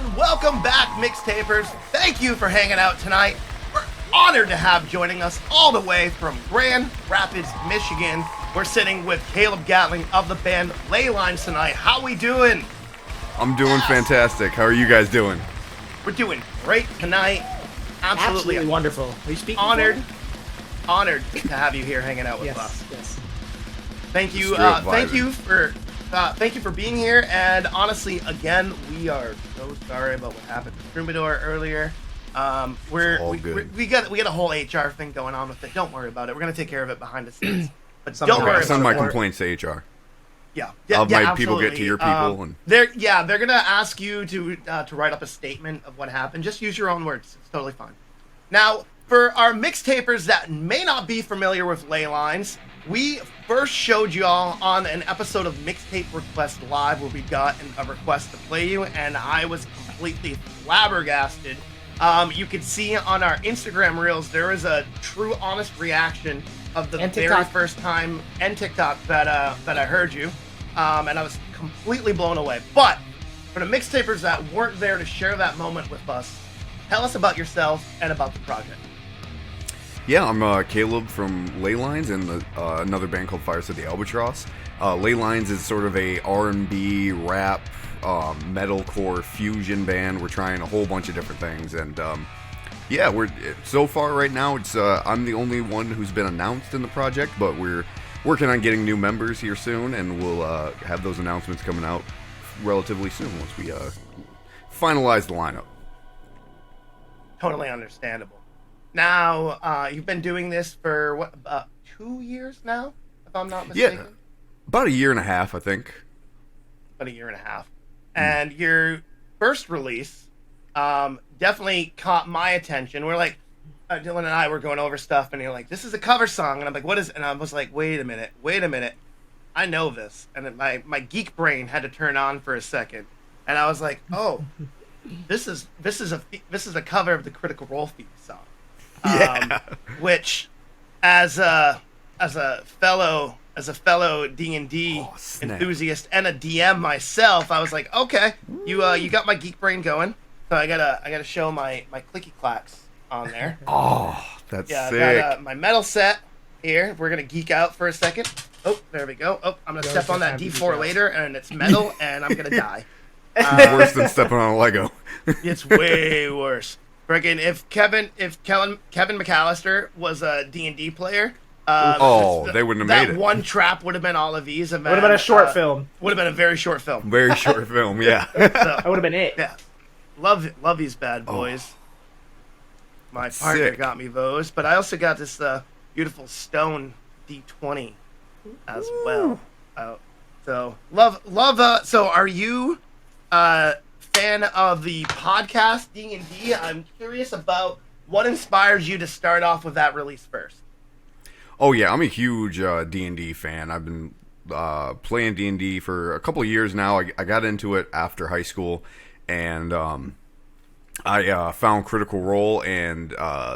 And welcome back, Mixtapers. Thank you for hanging out tonight. We're honored to have joining us all the way from Grand Rapids, Michigan. We're sitting with Caleb Gatling of the band LAYLINES tonight. How we doing? I'm doing fantastic. How are you guys doing? We're doing great tonight. Absolutely wonderful. Are you speaking? Honored to have you here hanging out with us. Yes. Thank you. Thank you for being here. And honestly, again, we are so sorry about what happened to Troubadour earlier. We got a whole HR thing going on with it. Don't worry about it. We're gonna take care of it behind the scenes. But don't worry. I'll send my complaints to HR. Yeah, I'll have my absolutely. people get to your people. And they're gonna ask you to write up a statement of what happened. Just use your own words. It's totally fine. Now, for our mixtapers that may not be familiar with LAYLINES, we first showed y'all on an episode of Mixtape Request Live where we got a request to play you, and I was completely flabbergasted. You could see on our Instagram reels there is a true, honest reaction of the very first time, and TikTok that I heard you, and I was completely blown away. But for the mixtapers that weren't there to share that moment with us, tell us about yourself and about the project. yeah, I'm Caleb from LAYLINES and another band called Fire City Albatross. LAYLINES is sort of a R&B, rap, metalcore fusion band. We're trying a whole bunch of different things, and yeah, we're so far right now. It's I'm the only one who's been announced in the project, but we're working on getting new members here soon, and we'll have those announcements coming out relatively soon once we finalize the lineup. Totally understandable. Now, you've been doing this for what, about 2 years now, if I'm not mistaken? Yeah, about a year and a half, I think. About a year and a half. And your first release definitely caught my attention. We're like, Dylan and I were going over stuff, and you're like, this is a cover song. And I'm like, what is it? And I was like, wait a minute. I know this. And then my geek brain had to turn on for a second. And I was like, oh, this is a cover of the Critical Role theme song. Which, as a fellow D&D enthusiast and a DM myself, I was like, okay, you got my geek brain going, so I gotta show my clicky clacks on there. Oh, that's sick. I got my metal set here. We're gonna geek out for a second. Oh, there we go. Oh, I'm gonna step on that D4 later, and it's metal, and I'm gonna die. Worse than stepping on a Lego. It's way worse. Freaking if Kevin McAllister was a D&D player, they wouldn't have made it. That one trap would have been all of these. Would have been a short film. Would have been a very short film. Very short film, yeah. That would have been it. Yeah, love these bad boys. My partner sick. got me those, but I also got this beautiful stone D20 as well. So love. So are you fan of the podcast D&D? I'm curious about what inspires you to start off with that release first. Oh yeah, I'm a huge D&D fan. I've been playing D&D for a couple of years now. I got into it after high school, and I found Critical Role and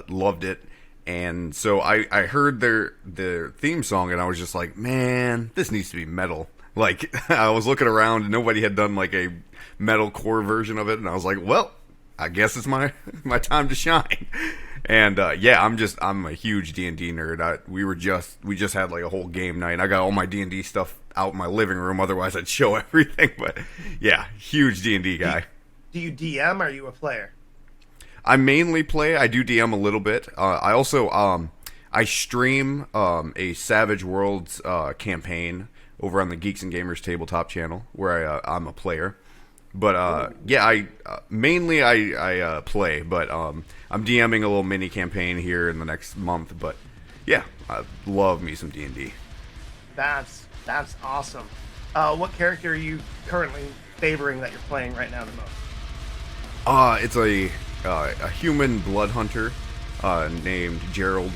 loved it. And so I heard their theme song, and I was just like, man, this needs to be metal. Like, I was looking around, and nobody had done like a metalcore version of it, and I was like, well, I guess it's my time to shine. And yeah, I'm a huge D&D nerd. We just had like a whole game night. I got all my D&D stuff out in my living room, otherwise I'd show everything. But yeah, huge D&D guy. Do you DM, or are you a player? I mainly play. I do DM a little bit. I also I stream a Savage Worlds campaign over on the Geeks and Gamers tabletop channel, where I'm a player. But yeah, I mainly play, but I'm DMing a little mini campaign here in the next month. But yeah, I love me some D&D. That's awesome. What character are you currently favoring that you're playing right now the most? It's a human blood hunter named Gerald.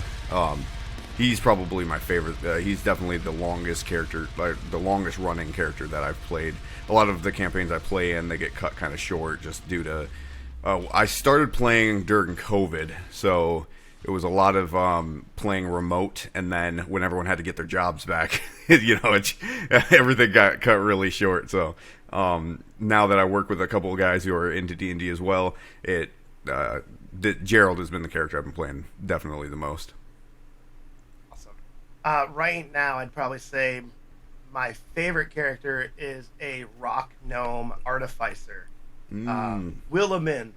He's probably my favorite. He's definitely the longest character, the longest running character that I've played. A lot of the campaigns I play in, they get cut kind of short just due to... I started playing during COVID, so it was a lot of playing remote, and then when everyone had to get their jobs back, everything got cut really short. So Now that I work with a couple of guys who are into D&D as well, Gerald has been the character I've been playing definitely the most. Awesome. Right now, I'd probably say my favorite character is a rock gnome artificer. Willimin.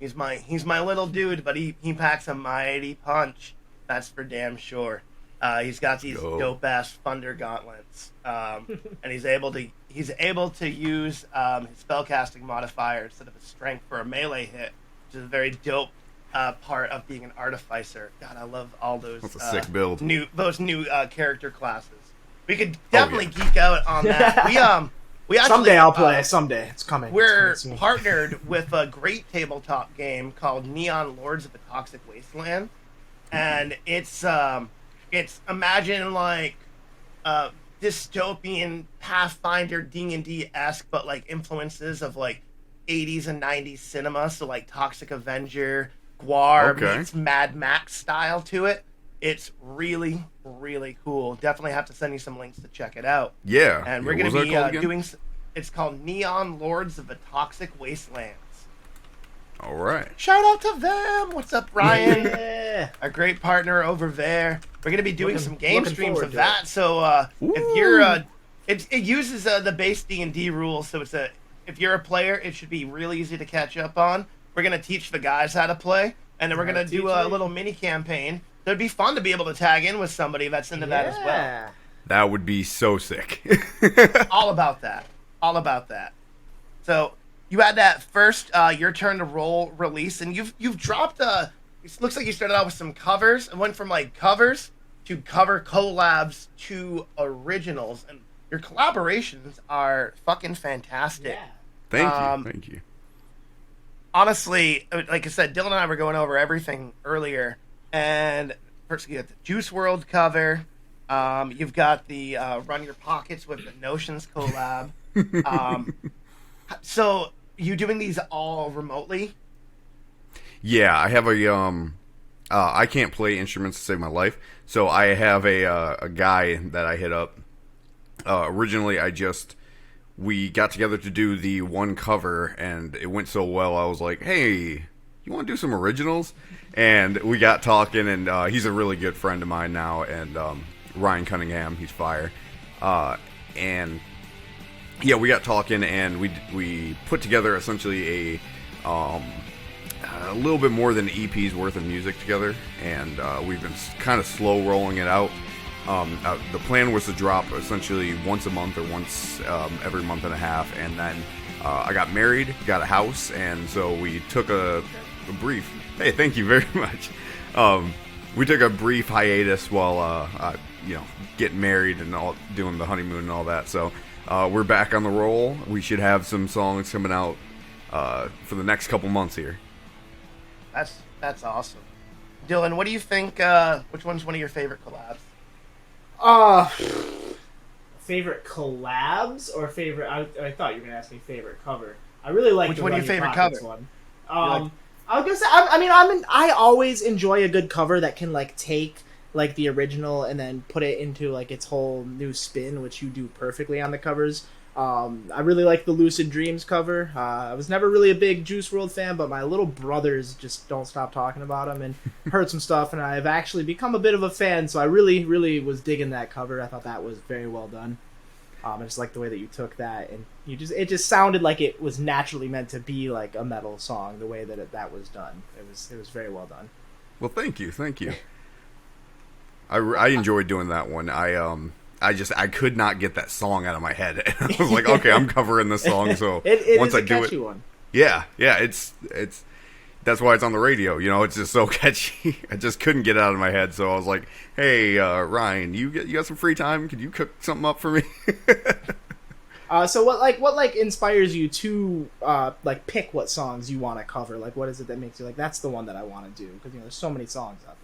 He's my little dude, but he packs a mighty punch. That's for damn sure. He's got these dope ass thunder gauntlets, and he's able to use his spellcasting modifier instead of a strength for a melee hit, which is a very dope part of being an artificer. God, I love all those. That's a sick build. New character classes. We could definitely geek out on that. We actually, someday I'll play. Someday it's coming. We're partnered with a great tabletop game called Neon Lords of the Toxic Wasteland, and it's imagine like dystopian Pathfinder D&D-esque, but like influences of like 80s and 90s cinema. So like Toxic Avenger, Guar meets Mad Max style to it. It's really, really cool. Definitely have to send you some links to check it out. Yeah. And we're going to be doing... It's called Neon Lords of the Toxic Wastelands. All right. Shout out to them. What's up, Ryan? Yeah. Our great partner over there. We're going to be doing some game streams of that. It. So if you're... it uses the base D&D rules. So if you're a player, it should be really easy to catch up on. We're going to teach the guys how to play. And then we're going to do a little mini campaign. It'd be fun to be able to tag in with somebody that's into that as well. That would be so sick. All about that. All about that. So you had that first Your Turn to Roll release, and you've dropped it looks like you started out with some covers and went from like covers to cover collabs to originals, and your collaborations are fucking fantastic. Yeah. Thank you. Honestly, like I said, Dylan and I were going over everything earlier. And first, you got the Juice WRLD cover. You've got the Run Your Pockets with the Notions collab. So, you doing these all remotely? Yeah, I have I can't play instruments to save my life, so I have a guy that I hit up. Originally, we got together to do the one cover, and it went so well, I was like, hey... you want to do some originals? And we got talking, and he's a really good friend of mine now, and Ryan Cunningham, he's fire. And yeah, we got talking, and we put together essentially a little bit more than an EP's worth of music together, and we've been kind of slow rolling it out. The plan was to drop essentially once a month or once every month and a half, and then I got married, got a house, and so we took a brief... Hey, thank you very much. We took a brief hiatus while, getting married and all, doing the honeymoon and all that. So we're back on the roll. We should have some songs coming out for the next couple months here. That's awesome. Dylan, what do you think? Which one's one of your favorite collabs? Favorite collabs or favorite? I thought you were gonna ask me favorite cover. I really like which one of your favorite cover one. I was gonna say, I always enjoy a good cover that can like take like the original and then put it into like its whole new spin, which you do perfectly on the covers. I really like the Lucid Dreams cover. I was never really a big Juice WRLD fan, but my little brothers just don't stop talking about him and heard some stuff, and I've actually become a bit of a fan. So I really, really was digging that cover. I thought that was very well done. I just like the way that you took that, and it just sounded like it was naturally meant to be like a metal song. The way that that was done, it was very well done. Well, thank you. I enjoyed doing that one. I could not get that song out of my head. I was like, okay, I'm covering this song, so once I do it, one. Yeah, it's that's why it's on the radio. You know, it's just so catchy. I just couldn't get it out of my head, so I was like, hey, Ryan, you got some free time? Could you cook something up for me? So what inspires you to pick what songs you want to cover? Like, what is it that makes you like that's the one that I want to do? Because there's so many songs out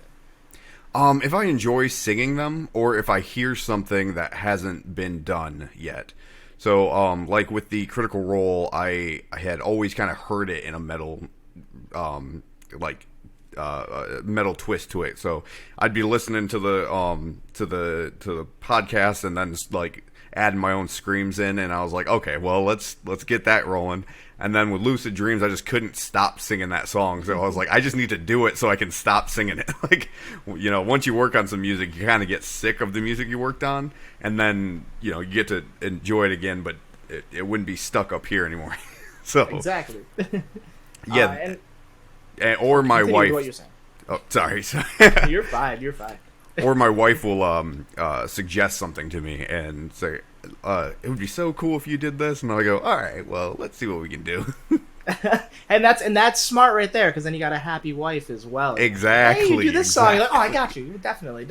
there. If I enjoy singing them, or if I hear something that hasn't been done yet. So, like with the Critical Role, I had always kind of heard it in a metal, metal twist to it. So I'd be listening to the podcast and then like adding my own screams in, and I was like, okay, well let's get that rolling. And then with Lucid Dreams, I just couldn't stop singing that song. So I was like, I just need to do it so I can stop singing it. Like, you know, once you work on some music, you kind of get sick of the music you worked on, and then, you know, you get to enjoy it again, but it wouldn't be stuck up here anymore. So exactly. Yeah. Or my wife. What you're saying. Oh, sorry. You're fine. You're fine. Or my wife will suggest something to me and say, it would be so cool if you did this, and I'll go, all right, well, let's see what we can do. and that's smart right there, because then you got a happy wife as well. Exactly. Hey, you do this song. You're like, oh, I got you. Definitely.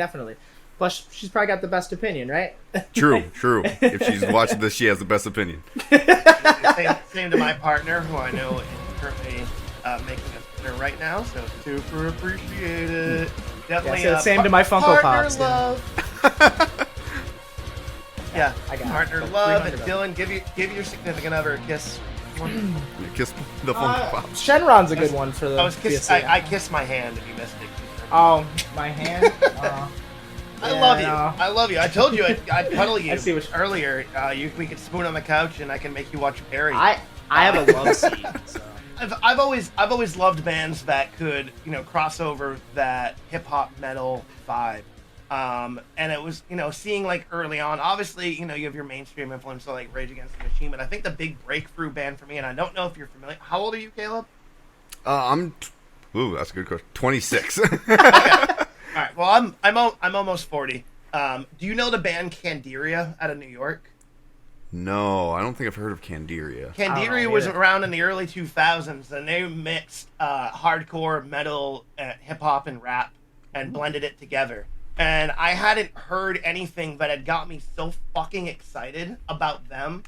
Plus, she's probably got the best opinion, right? True. If she's watching this, she has the best opinion. Same to my partner, who I know is currently making a dinner right now, so super appreciate it. Definitely. Yeah, so same to my Funko Pops. Partner love. Yeah, I got partner it. love, and Dylan, give your significant other a kiss. Kiss the Funko Pops. Shenron's a good one for the. I kissed my hand if you missed it. Oh, my hand. I love you. I told you I'd cuddle you I see what earlier. We could spoon on the couch, and I can make you watch Barry. I have a love seat. So. I've always loved bands that could, you know, cross over that hip hop metal vibe. And it was, you know, seeing like early on, obviously, you know, you have your mainstream influence like Rage Against the Machine, but I think the big breakthrough band for me, and I don't know if you're familiar. How old are you, Caleb? Ooh, that's a good question. 26. Okay. All right. Well, I'm almost 40. Do you know the band Candiria out of New York? No, I don't think I've heard of Candiria. Candiria was around in the early 2000s, and they mixed hardcore, metal, hip hop, and rap, and blended it together. And I hadn't heard anything that had got me so fucking excited about them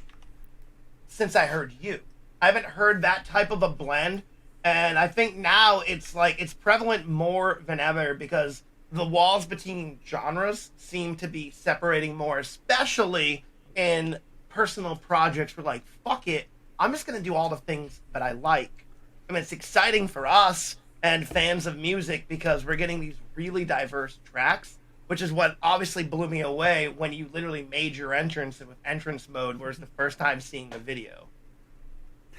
since I heard you. I haven't heard that type of a blend, and I think now it's prevalent more than ever because the walls between genres seem to be separating more, especially in personal projects where, like, fuck it, I'm just gonna do all the things that I like. I mean, it's exciting for us and fans of music because we're getting these really diverse tracks, which is what obviously blew me away when you literally made your entrance with entrance mode, whereas the first time seeing the video.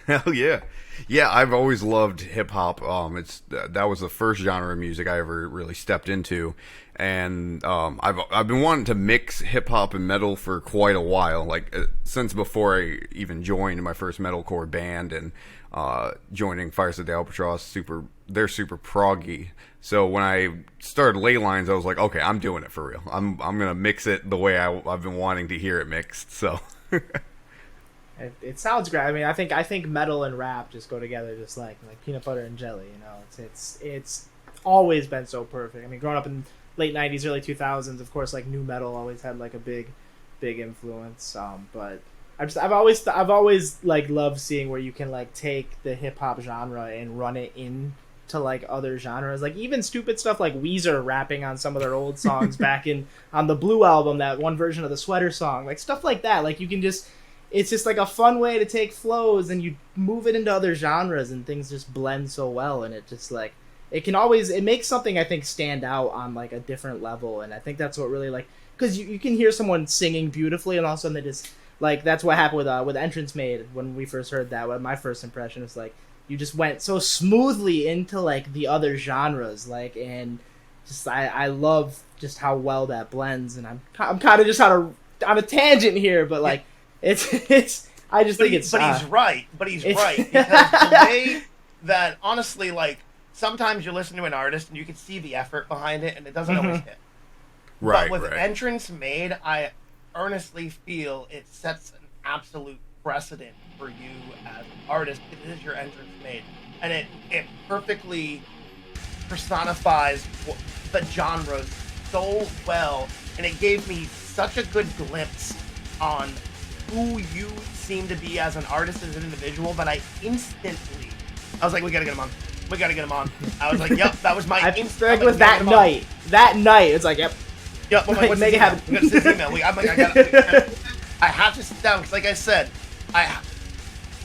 Hell yeah. Yeah, I've always loved hip hop. That was the first genre of music I ever really stepped into. And I've been wanting to mix hip hop and metal for quite a while, like since before I even joined my first metalcore band and joining Fireside the Albatross. They're super proggy. So when I started Laylines, I was like, okay, I'm doing it for real. I'm gonna mix it the way I've been wanting to hear it mixed. So it sounds great. I mean, I think metal and rap just go together, just like peanut butter and jelly. You know, it's always been so perfect. I mean, growing up in late '90s, early 2000s, of course, like new metal always had like a big influence. But I've always like loved seeing where you can like take the hip hop genre and run it into like other genres, like even stupid stuff like Weezer rapping on some of their old songs back on the Blue album, that one version of the Sweater song, like stuff like that. Like you can just. It's just like a fun way to take flows and you move it into other genres and things just blend so well, and it just like it makes something I think stand out on like a different level. And I think that's what really like, because you can hear someone singing beautifully and all of a sudden they just like, that's what happened with Entrance Made when we first heard that. My first impression is like you just went so smoothly into like the other genres, like, and just I love just how well that blends. And I'm kind of just on a tangent here, but like. It's. I just think it's. But he's right. Because the way that honestly, like sometimes you listen to an artist and you can see the effort behind it, and it doesn't always hit. Right. But with Entrance Made, I earnestly feel it sets an absolute precedent for you as an artist. It is your Entrance Made, and it perfectly personifies the genres so well, and it gave me such a good glimpse on who you seem to be as an artist, as an individual, but I was like, we gotta get him on. I was like, yep, that was my instinct. It was that night. It's like, yep. Yep, I'm like, make it happen. I'm gonna send his email. I have to sit down, because like I said,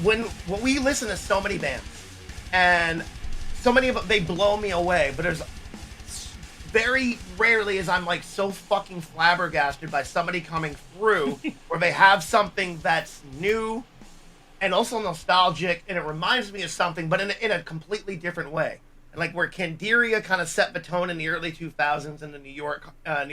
when we listen to so many bands, and so many of them, they blow me away, but there's very rarely is I'm like so fucking flabbergasted by somebody coming through where they have something that's new and also nostalgic, and it reminds me of something, but in a completely different way. And like where Candiria kind of set the tone in the early 2000s in the New York, in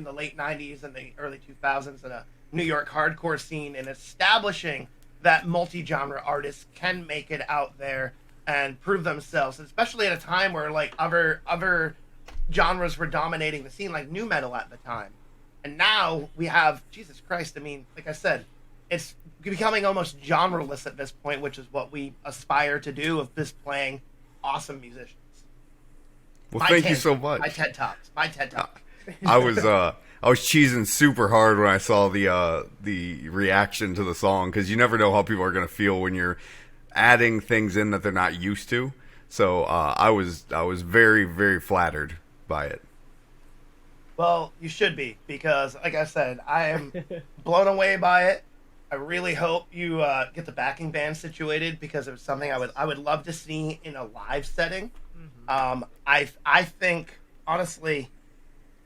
the late 90s and the early 2000s in a New York hardcore scene, and establishing that multi-genre artists can make it out there and prove themselves, especially at a time where like other genres were dominating the scene, like nu metal at the time. And now we have, Jesus Christ, I mean, like I said, it's becoming almost genreless at this point, which is what we aspire to do, of just playing awesome musicians. Well, thank you so much. My TED Talks. I was cheesing super hard when I saw the reaction to the song, because you never know how people are going to feel when you're adding things in that they're not used to. So I was very, very flattered by it. Well, you should be, because like I said, I am blown away by it. I really hope you get the backing band situated, because it was something I would love to see in a live setting. I think honestly,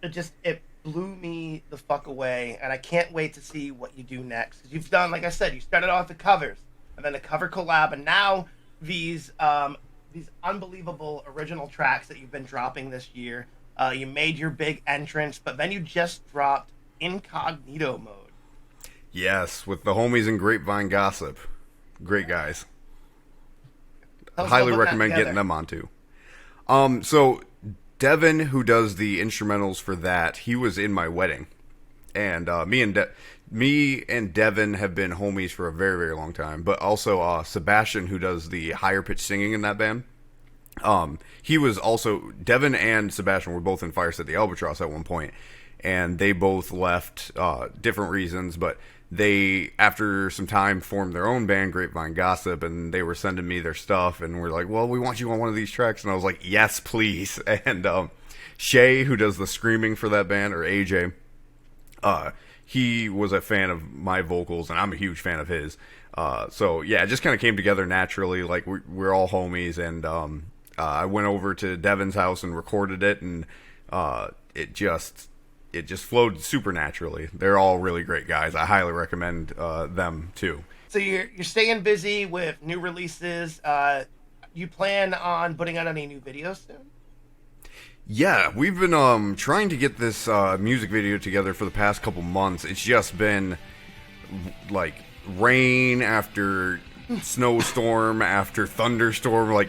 it blew me the fuck away, and I can't wait to see what you do next. 'Cause you've done, like I said, you started off with covers, and then a cover collab, and now these unbelievable original tracks that you've been dropping this year. You made your big entrance, but then you just dropped Incognito Mode. Yes, with the homies in Grapevine Gossip. Great guys. Tell us Highly about that recommend together. getting them on too. So Devin, who does the instrumentals for that, he was in my wedding, and me and Devin have been homies for a very, very long time. But also Sebastian, who does the higher pitch singing in that band. He was also, Devin and Sebastian were both in Fireset the Albatross at one point, and they both left different reasons, but they, after some time, formed their own band, Grapevine Gossip, and they were sending me their stuff, and we're like, well, we want you on one of these tracks, and I was like, yes, please. And Shay, who does the screaming for that band, or AJ, he was a fan of my vocals, and I'm a huge fan of his. So yeah, it just kind of came together naturally. Like we're all homies, and I went over to Devin's house and recorded it, and it just flowed super naturally. They're all really great guys. I highly recommend them too. So you're staying busy with new releases. You plan on putting out any new videos soon? Yeah, we've been trying to get this music video together for the past couple months. It's just been like rain after snowstorm after thunderstorm, like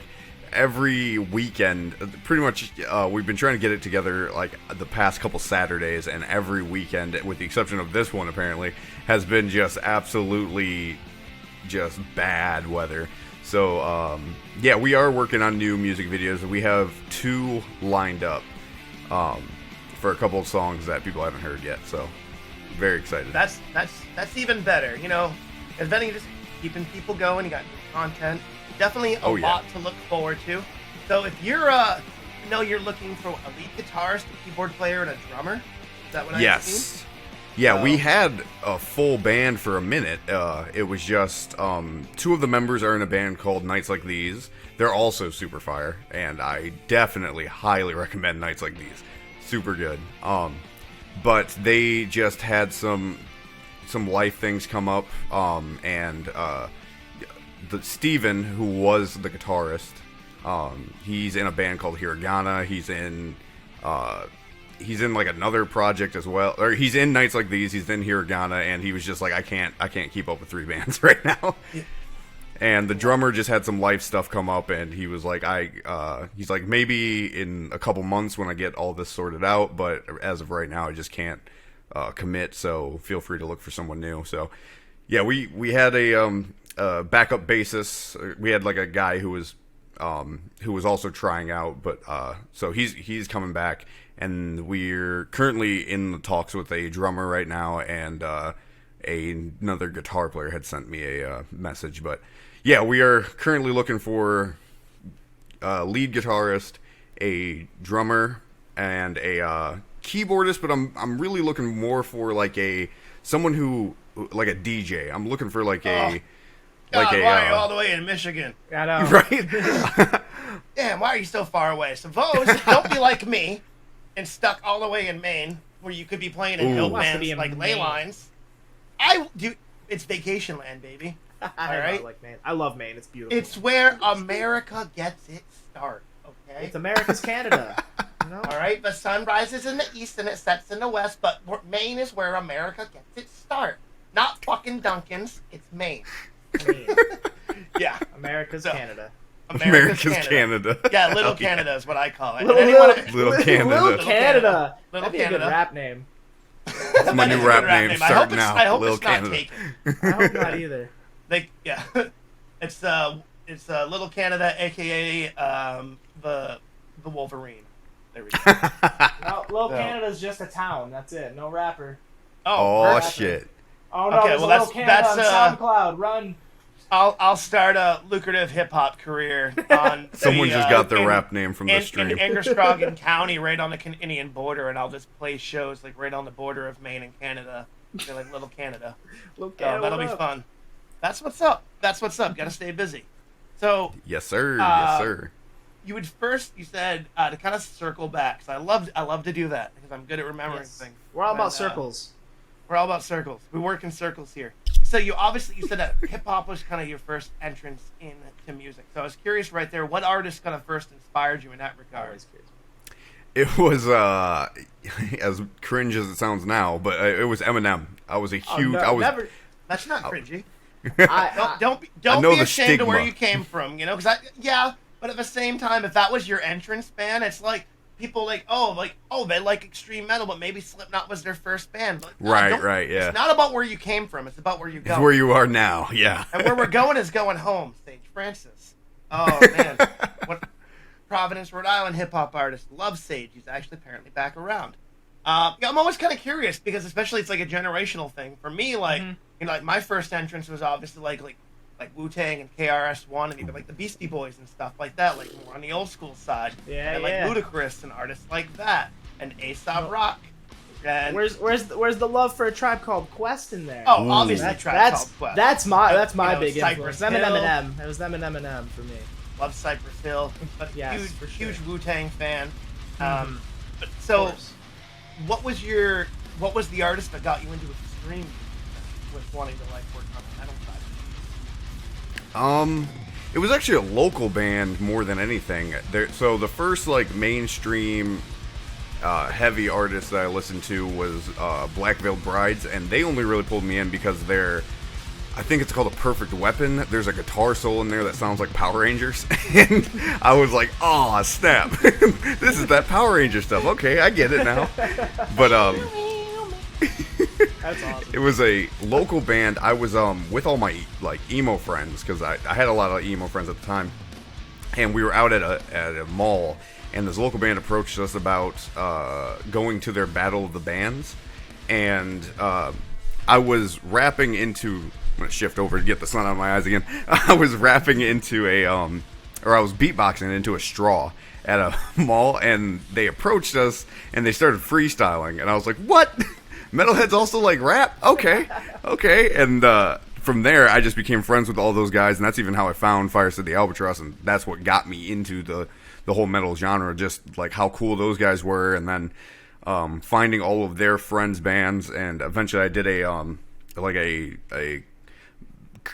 every weekend. Pretty much we've been trying to get it together like the past couple Saturdays, and every weekend, with the exception of this one apparently, has been just absolutely just bad weather. So yeah, we are working on new music videos. We have 2 lined up for a couple of songs that people haven't heard yet, so very excited. That's even better. You know, if anything, just keeping people going. You got new content. Definitely a lot to look forward to. So if you're you're looking for a lead guitarist, a keyboard player, and a drummer. Is that what I've seen? Yeah, we had a full band for a minute. It was just 2 of the members are in a band called Nights Like These. They're also super fire, and I definitely highly recommend Nights Like These. Super good. But they just had some life things come up, and Steven, who was the guitarist, he's in a band called Hiragana. He's in like another project as well, or he's in Nights Like These. He's in Hiragana, and he was just like, I can't keep up with 3 bands right now. Yeah. And the drummer just had some life stuff come up, and he was like, he's like, maybe in a couple months when I get all this sorted out, but as of right now, I just can't commit. So feel free to look for someone new. So yeah, we had a backup bassist. We had like a guy who was also trying out, but so he's coming back, and we're currently in the talks with a drummer right now, and another guitar player had sent me a message. But yeah, we are currently looking for a lead guitarist, a drummer, and a keyboardist. But I'm really looking more for like someone who like a DJ. I'm looking for like a. God, why are you all the way in Michigan? I know. Right? damn, why are you so far away? So Vos, don't be like me and stuck all the way in Maine, where you could be playing in hill Wants to bands be in like Maine. Laylines. I do. It's vacation land, baby. All right. I like Maine. I love Maine. It's beautiful. It's where America gets its start. Okay. It's America's Canada. You know? All right. The sun rises in the east and it sets in the west, but Maine is where America gets its start. Not fucking Duncan's. It's Maine. Maine. Yeah. America's Canada. America's Canada. Yeah, Little Canada is what I call it. Little Canada. Little Little Canada. That'd be a Canada. good rap name. That's my new rap name. Start now. I hope Little it's not Canada. taken. I hope not either. Yeah, it's Little Canada, aka the Wolverine. There we go. No, Little Canada's just a town. That's it. No rapper. Oh perfect. shit. Oh no, Okay, there's well, a Little Canada on SoundCloud. Run. I'll start a lucrative hip hop career on. Someone just got their rap name from the stream. In Ingersoll County, right on the Canadian border, and I'll just play shows like right on the border of Maine and Canada. They're like Little Canada. Little So Canada, that'll be fun. That's what's up. That's what's up. Gotta stay busy. So Yes, sir. Yes, sir. you said to kind of circle back. So I love to do that because I'm good at remembering Yes. things. We're all And, about circles. We're all about circles. We work in circles here. So you said that hip hop was kind of your first entrance into music. So I was curious right there, what artist kind of first inspired you in that regard? Always curious. It was as cringe as it sounds now, but it was Eminem. I was a huge. no, I was. never. That's not cringy. I, Don't I know be the ashamed of where stigma. you came from, because but at the same time, if that was your entrance band, it's like people they like extreme metal, but maybe Slipknot was their first band. But no, Right, yeah. It's not about where you came from; it's about where you go. It's where you are now. Yeah. And where we're going is going home. Sage Francis. Oh man, what Providence, Rhode Island hip hop artist. Love Sage. He's actually apparently back around. I'm always kind of curious because especially it's like a generational thing for me. Like like my first entrance was obviously like Wu-Tang and KRS-One and even like the Beastie Boys and stuff like that, like more on the old school side. Yeah, and like yeah. Ludacris and artists like that, and Aesop Rock. And where's the love for a Tribe Called Quest in there? oh, obviously Tribe Called Quest. That's my big Cypress influence. Them and Hill. Eminem. It was them and Eminem for me. Love Cypress Hill, but Yes, for sure. huge Wu-Tang fan. Mhm. But Of so, course. what was the artist that got you into extreme music with wanting to like work on the metal side? It was actually a local band more than anything. So the first like mainstream heavy artist that I listened to was Black Veiled Brides, and they only really pulled me in because I think it's called A Perfect Weapon. There's a guitar solo in there that sounds like Power Rangers, and I was like, "Oh snap! This is that Power Ranger stuff." Okay, I get it now. But That's awesome. it was a local band. I was with all my like emo friends because I had a lot of emo friends at the time, and we were out at a mall, and this local band approached us about going to their Battle of the Bands, and I was rapping into. I'm gonna shift over to get the sun out of my eyes again. I was rapping into or I was beatboxing into a straw at a mall, and they approached us and they started freestyling, and I was like, "What? Metalheads also like rap? Okay." And from there, I just became friends with all those guys, and that's even how I found Fire Said the Albatross, and that's what got me into the whole metal genre. Just like how cool those guys were, and then finding all of their friends' bands, and eventually I did a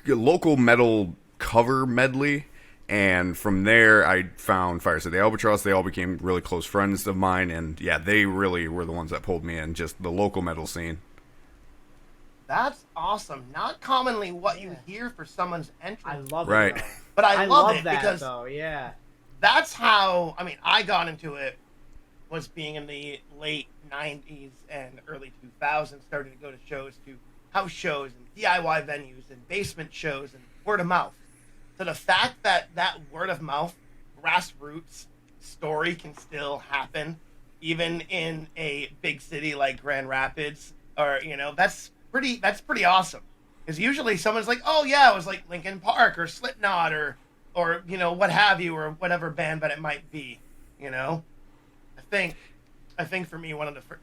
local metal cover medley, and from there I found Fire Said the Albatross. They all became really close friends of mine, and yeah, they really were the ones that pulled me in, just the local metal scene. That's awesome. Not commonly what you hear for someone's I entrance, love Right. it. Though. but I love it that because though. Yeah. that's how I got into it. Was being in the late '90s and early 2000s, starting to go to shows, to house shows and DIY venues and basement shows and word of mouth. So the fact that word of mouth, grassroots story can still happen, even in a big city like Grand Rapids, or that's pretty awesome. Because usually someone's like, oh yeah, it was like Linkin Park or Slipknot or what have you, or whatever band that it might be. I think for me one of the first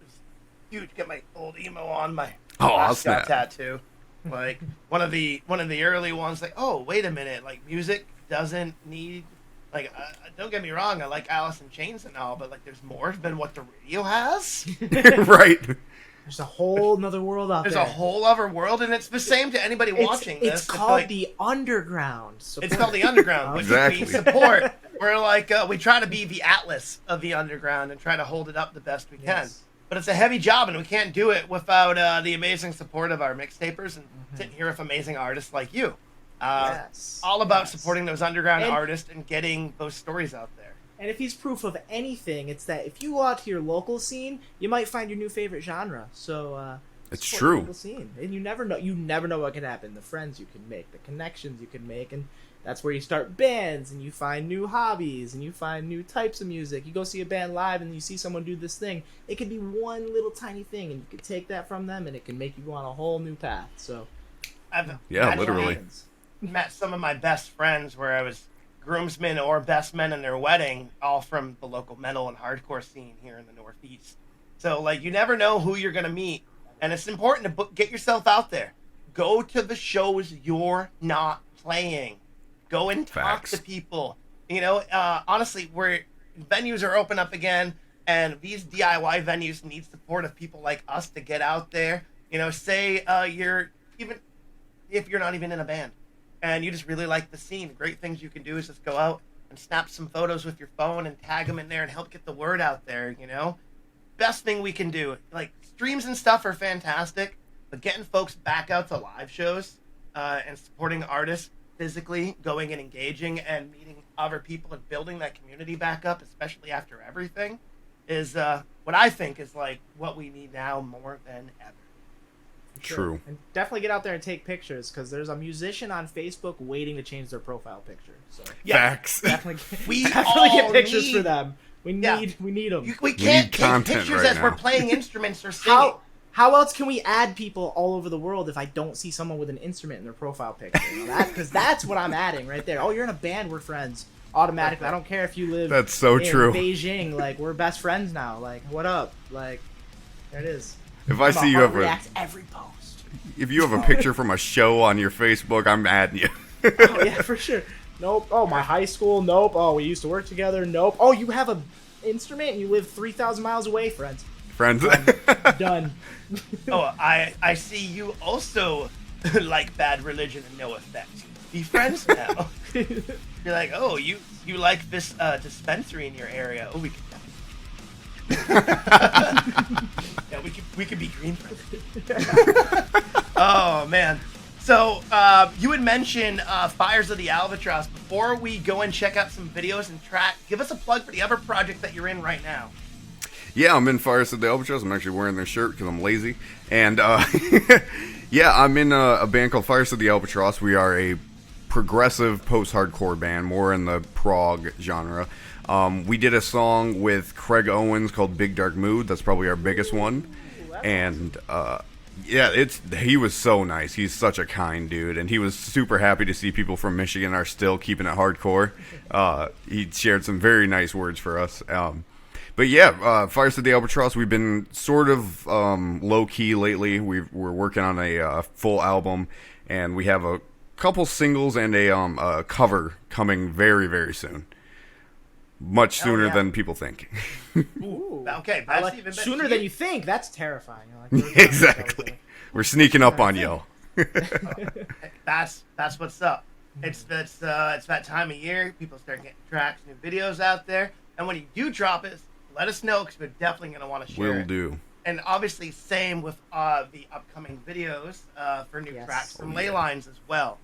huge, get my old emo on my I'll mascot snap. tattoo. Like one of the early ones, like, oh wait a minute, like music doesn't need Like, don't get me wrong, I like Alice in Chains and all, but like, there's more than what the radio has. Right. There's a whole nother world out There's there. a whole other world, and it's the same to anybody watching this. It's called like, the underground. It's called the underground. Which Exactly. we support. We're like, we try to be the atlas of the underground and try to hold it up the best we can. Yes. But it's a heavy job, and we can't do it without the amazing support of our mixtapers and sitting here with amazing artists like you. Yes. All about supporting those underground And- artists and getting those stories out there. And if he's proof of anything, it's that if you go out to your local scene, you might find your new favorite genre. So It's support true. your local scene. And you never know. You never know what can happen. The friends you can make, the connections you can make, and that's where you start bands and you find new hobbies and you find new types of music. You go see a band live and you see someone do this thing. It could be one little tiny thing, and you can take that from them, and it can make you go on a whole new path. So Yeah, I've literally. met some of my best friends where I was groomsmen or best men in their wedding, all from the local metal and hardcore scene here in the Northeast. So, like, you never know who you're going to meet, and it's important to get yourself out there. Go to the shows you're not playing. Go and talk Facts. to people. You know, honestly, where venues are open up again, and these DIY venues need support of people like us to get out there. You know, say you're even if you're not even in a band, and you just really like the scene, great things you can do is just go out and snap some photos with your phone and tag them in there and help get the word out there, you know? Best thing we can do. Like, streams and stuff are fantastic, but getting folks back out to live shows and supporting artists physically, going and engaging and meeting other people and building that community back up, especially after everything, is what I think is, like, what we need now more than ever. True. And definitely get out there and take pictures, because there's a musician on Facebook waiting to change their profile picture. So Facts. definitely, We definitely get all pictures need- for them. We need them. We can't need take content pictures right as we're now. playing instruments or singing. How else can we add people all over the world if I don't see someone with an instrument in their profile picture? You know, because that's what I'm adding right there. Oh, you're in a band, we're friends. Automatically, I don't care if you live That's so in true. Beijing, like, we're best friends now. Like, what up? Like, there it is. If I see you have reacts every post. if you have a picture from a show on your Facebook, I'm adding you. Oh, yeah, for sure. Nope. Oh, my high school. Nope. Oh, we used to work together. Nope. Oh, you have a instrument and you live 3,000 miles away, friends. Friends. Done. Oh, I see you also like Bad Religion and No Effect. Be friends now. You're like, oh, you like this dispensary in your area. Oh, we could yeah, we could be green friends. Oh man. So you had mentioned Fires of the Albatross. Before we go and check out some videos and track, give us a plug for the other project that you're in right now. Yeah, I'm in Fires of the Albatross. I'm actually wearing their shirt because I'm lazy. And yeah, I'm in a band called Fires of the Albatross. We are a progressive post-hardcore band, more in the prog genre. We did a song with Craig Owens called Big Dark Mood. That's probably our biggest one. And yeah, he was so nice. He's such a kind dude, and he was super happy to see people from Michigan are still keeping it hardcore. He shared some very nice words for us. But yeah, Fires of the Albatross, we've been sort of low-key lately. We're working on a full album, and we have a couple singles and a cover coming very, very soon. Much sooner yeah. than people think. Ooh, okay, that's even better. Sooner than you think. That's terrifying. Like, Exactly. We're sneaking up on y'all. That's what's up. It's that time of year. People start getting tracks, new videos out there, and when you do drop it, let us know because we're definitely gonna want to share Will it. do. And obviously, same with the upcoming videos for new Yes. tracks from Oh, yeah. Laylines as well.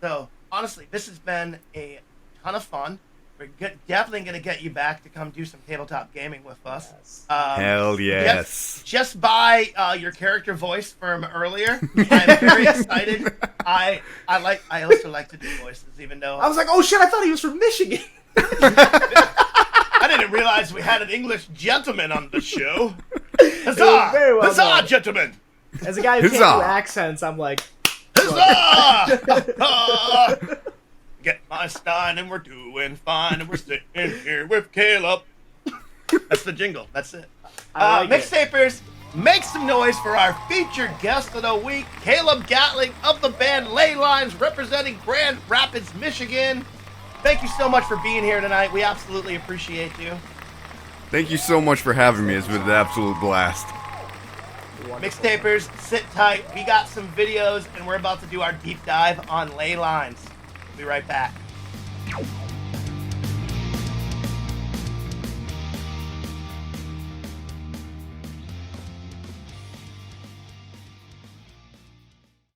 So honestly, this has been a ton of fun. We're definitely gonna get you back to come do some tabletop gaming with us. Yes. Hell yes. Just by your character voice from earlier, I'm very excited. I also like to do voices, even though I was like, oh shit! I thought he was from Michigan. I didn't realize we had an English gentleman on the show. Huzzah! very well Huzzah, done. gentlemen! As a guy who can't Huzzah. do accents, I'm like, Huzzah! Get my stein and we're doing fine and we're sitting here with Caleb. That's the jingle. That's it. I like it. Mixtapers, make some noise for our featured guest of the week, Caleb Gatling of the band Laylines, representing Grand Rapids, Michigan. thank you so much for being here tonight. We absolutely appreciate you. Thank you so much for having me. It's been an absolute blast. Mixtapers, sit tight. We got some videos, and we're about to do our deep dive on ley lines. We'll be right back.